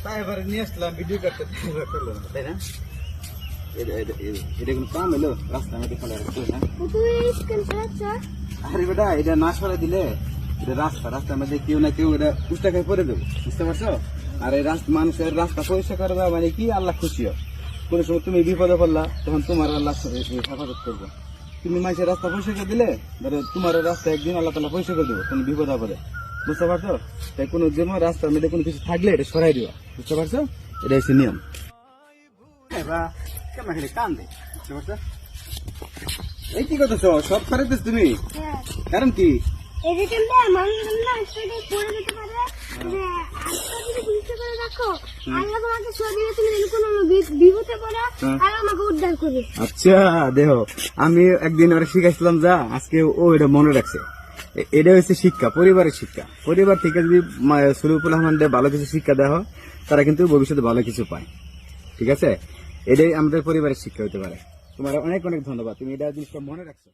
তাই এবারে নিয়ে আসলাম ভিডিও করতে, করলো না, তাই না? এটা কোনো কাম হলো? রাস্তা আমাকে ফেলে রাখতো না। আরে বেটা, এটা না সরে দিলে এটা রাস্তার মধ্যে কেউ না কেউ এটা পুষ্টা খাই পরে দেবো, বুঝতে পারছো? আর এই মানুষের রাস্তা পরিষ্কার করে দেওয়া মানে কি আল্লাহ খুশি হয়। কোনো সময় তুমি বিপদে পড়লা তখন তোমার আল্লাহ হেফাজত করবো। তুমি মানুষের রাস্তা পরিষ্কার করে দিলে ধরো তোমার রাস্তা একদিন আল্লাহ তালা পরিষ্কার করে দেবো, কোনো বিপদ আপদে, বুঝতে পারছো? তাই কোনো যেমন রাস্তার মধ্যে কোনো কিছু থাকলে এটা সরাই দিবা, বুঝতে পারছো? এটা হচ্ছে নিয়ম। কেমন খালি কান দে, বুঝতে পারছো? এই কি করতেছ? সব খারাপ তুমি, কারণ কি? আচ্ছা দেখো, আমি একদিন ওরা শিখাইছিলাম যা, আজকে ও এটা মনে রাখছে। এটা হচ্ছে শিক্ষা, পরিবারের শিক্ষা। পরিবার থেকে যদি সলিউল রহমানদের ভালো কিছু শিক্ষা দেওয়া হয়, তারা কিন্তু ভবিষ্যতে ভালো কিছু পায়। ঠিক আছে, এটাই আমাদের পরিবারের শিক্ষা হতে পারে। তোমার অনেক অনেক ধন্যবাদ, তুমি এটা জিনিসটা মনে রাখছো।